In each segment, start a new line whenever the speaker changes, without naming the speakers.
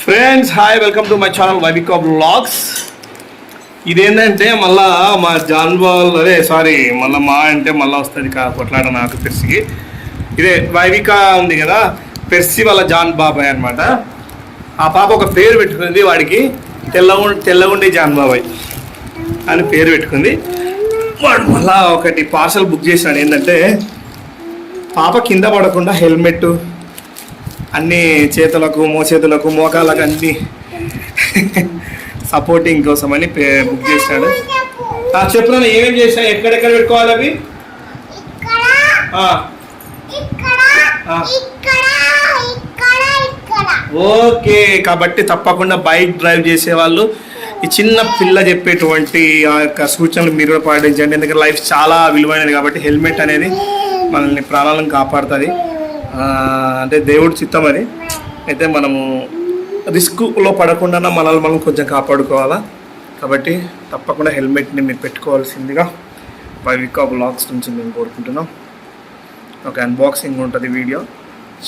Friends hi, welcome to my channel Vyvika blogs. ఇదేంటంటే మళ్ళా మా జాన్బాల్ మళ్ళీ మా అంటే మళ్ళీ వస్తుంది కొట్లాట నాకు పెర్సికి. ఇదే వైవికా ఉంది కదా, పెర్సి వాళ్ళ జాన్ బాబాయ్ అనమాట. ఆ పాప ఒక పేరు పెట్టుకుంది, వాడికి తెల్లగుండి జాన్ బాబాయ్ అని పేరు పెట్టుకుంది. వాడు మళ్ళా ఒకటి పార్సల్ బుక్ చేశాడు. ఏంటంటే పాప కింద పడకుండా హెల్మెట్ అన్ని చేతులకు మోచేతులకు మోకాళ్ళకు అన్ని సపోర్టింగ్ కోసం అని బుక్ చేశాడు. చెప్పున్నా ఏమేం చేసా, ఎక్కడెక్కడ పెట్టుకోవాలి అవి? ఓకే, కాబట్టి తప్పకుండా బైక్ డ్రైవ్ చేసే వాళ్ళు ఈ చిన్న పిల్ల చెప్పేటువంటి ఆ యొక్క సూచనలు మీరు కూడా పాటించండి. ఎందుకంటే లైఫ్ చాలా విలువైనది కాబట్టి హెల్మెట్ అనేది మనల్ని ప్రాణాలను కాపాడుతుంది. అంటే దేవుడి చిత్తం అది. అయితే మనము రిస్క్లో పడకుండా మనల్ని మనం కొంచెం కాపాడుకోవాలా. కాబట్టి తప్పకుండా హెల్మెట్ని మీరు పెట్టుకోవాల్సిందిగా వైవికా బ్లాగ్స్ నుంచి మేము కోరుకుంటున్నాం. ఒక అన్బాక్సింగ్ ఉంటుంది, వీడియో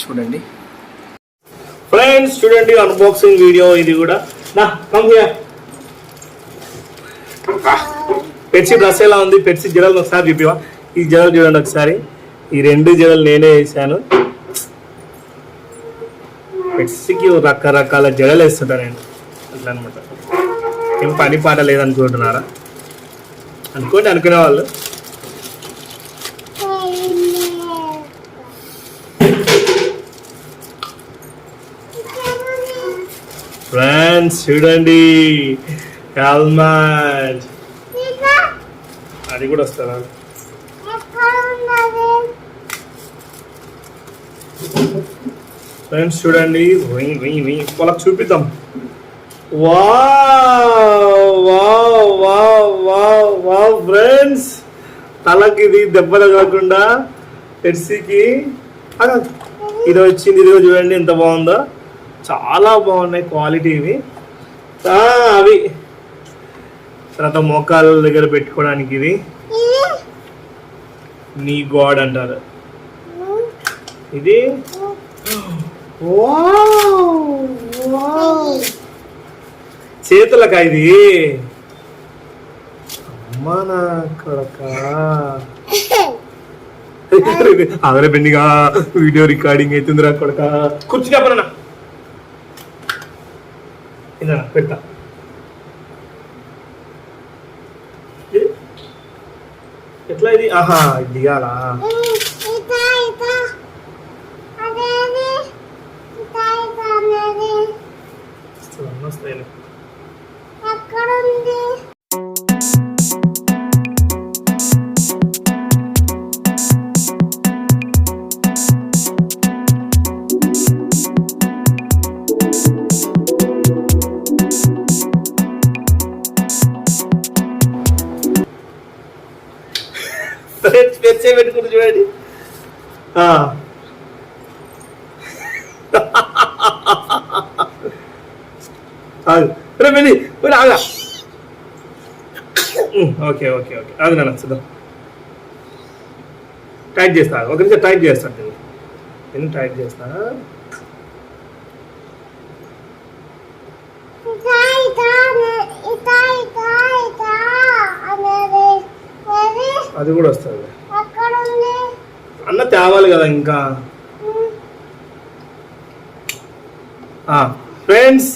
చూడండి ఫ్రెండ్స్. చూడండి అన్బాక్సింగ్ వీడియో ఇది కూడా. పెర్సి డ్రెస్ ఎలా ఉంది? పెర్సి జడలు ఒకసారి చూపివా? ఈ జడలు చూడండి ఒకసారి. ఈ రెండు జడలు నేనే వేసాను. పెర్సికి రకరకాల జడలు వేస్తుంటాను నేను, అట్లా అనమాట. ఏం పని పాట లేదనుకుంటున్నారా? అనుకునే వాళ్ళు. ఫ్రెండ్స్ చూడండి హెల్మెట్, అది కూడా వస్తుందా? ఫ్రెండ్స్ చూడండి, వాళ్ళకి చూపిద్దాం. వావ్ ఫ్రెండ్స్, తలకి ఇది దెబ్బలు కాకుండా పెర్సికి ఇది వచ్చింది. ఇదిగో చూడండి ఎంత బాగుందో, చాలా బాగున్నాయి క్వాలిటీ ఇవి. అవి తర్వాత మోకాళ్ళ దగ్గర పెట్టుకోవడానికి ఇది నీ గాడ్ అంటారు. ఇది చేతులకా? ఇది అమ్మా నా కొడక, అదరే పెండిగా వీడియో రికార్డింగ్ అవుతుందిరా కొడక. కూర్చు చెప్పనా, ఇదా పెడతా. ఎట్లా ఇది? ఆహా, ఇది దిగాలా? వస్తాయి. పెర్సే పెట్టుకుంటూ చూడండి. ఆగా. ఓకే ఓకే ఓకే, అది నాన్న చూద్దాం. టైట్ చేస్తా, ఒక నిమిషం టైట్ చేస్తాను. నేను టైట్ చేస్తా. అది కూడా వస్తుంది అన్న, తేవాలి కదా ఇంకా. ఫ్రెండ్స్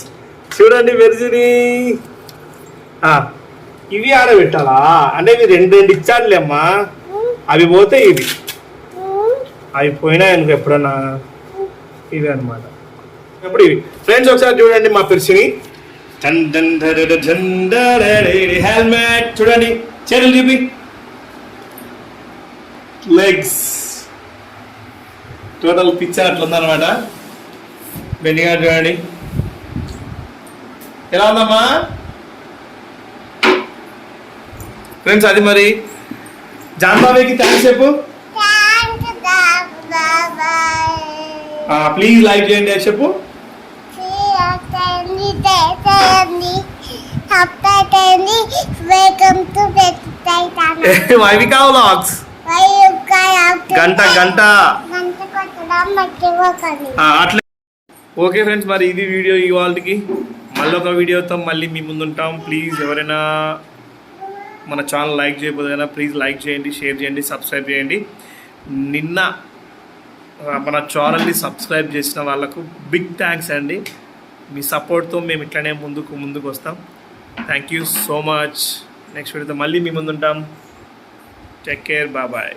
చూడండి పెర్సిని. ఇవి ఆడబెట్టాలా అంటే ఇవి రెండు ఇచ్చాడులే అమ్మా. అవి పోతే ఇవి, అవి పోయినాయి అనుకో ఎప్పుడన్నా. ఇవి అనమాట. ఇప్పుడు ఇవి ఫ్రెండ్స్ ఒకసారి చూడండి మా పెర్సిని. హెల్మెట్ చూడండి, చేతులు చూపి, లెగ్స్ టోటల్ పిక్చర్ అట్లా ఉందన్నమాట. బెండిగా చూడండి ఎలా ఉందమ్మా ఫ్రెండ్స్. అది మరి జాన్ బాబాయ్కి థ్యాంక్స్ చెప్పు. ప్లీజ్ లైక్ చేయండి అని చెప్పు. వైవికా వ్లాగ్స్ గంట అట్లా ఓకే ఫ్రెండ్స్, మరి ఇది వీడియో ఇవాళకి. మళ్ళీ ఒక వీడియోతో మళ్ళీ మీ ముందుంటాం. ప్లీజ్ ఎవరైనా మన ఛానల్ లైక్ చేయకపోతే కదా ప్లీజ్ లైక్ చేయండి, షేర్ చేయండి, సబ్స్క్రైబ్ చేయండి. నిన్న మన ఛానల్ని సబ్స్క్రైబ్ చేసిన వాళ్ళకు బిగ్ థ్యాంక్స్ అండి. మీ సపోర్ట్తో మేము ఇట్లనే ముందుకు వస్తాం. Thank you so much. Next వీడియోతో మళ్ళీ మీ ముందుంటాం. Take care, bye.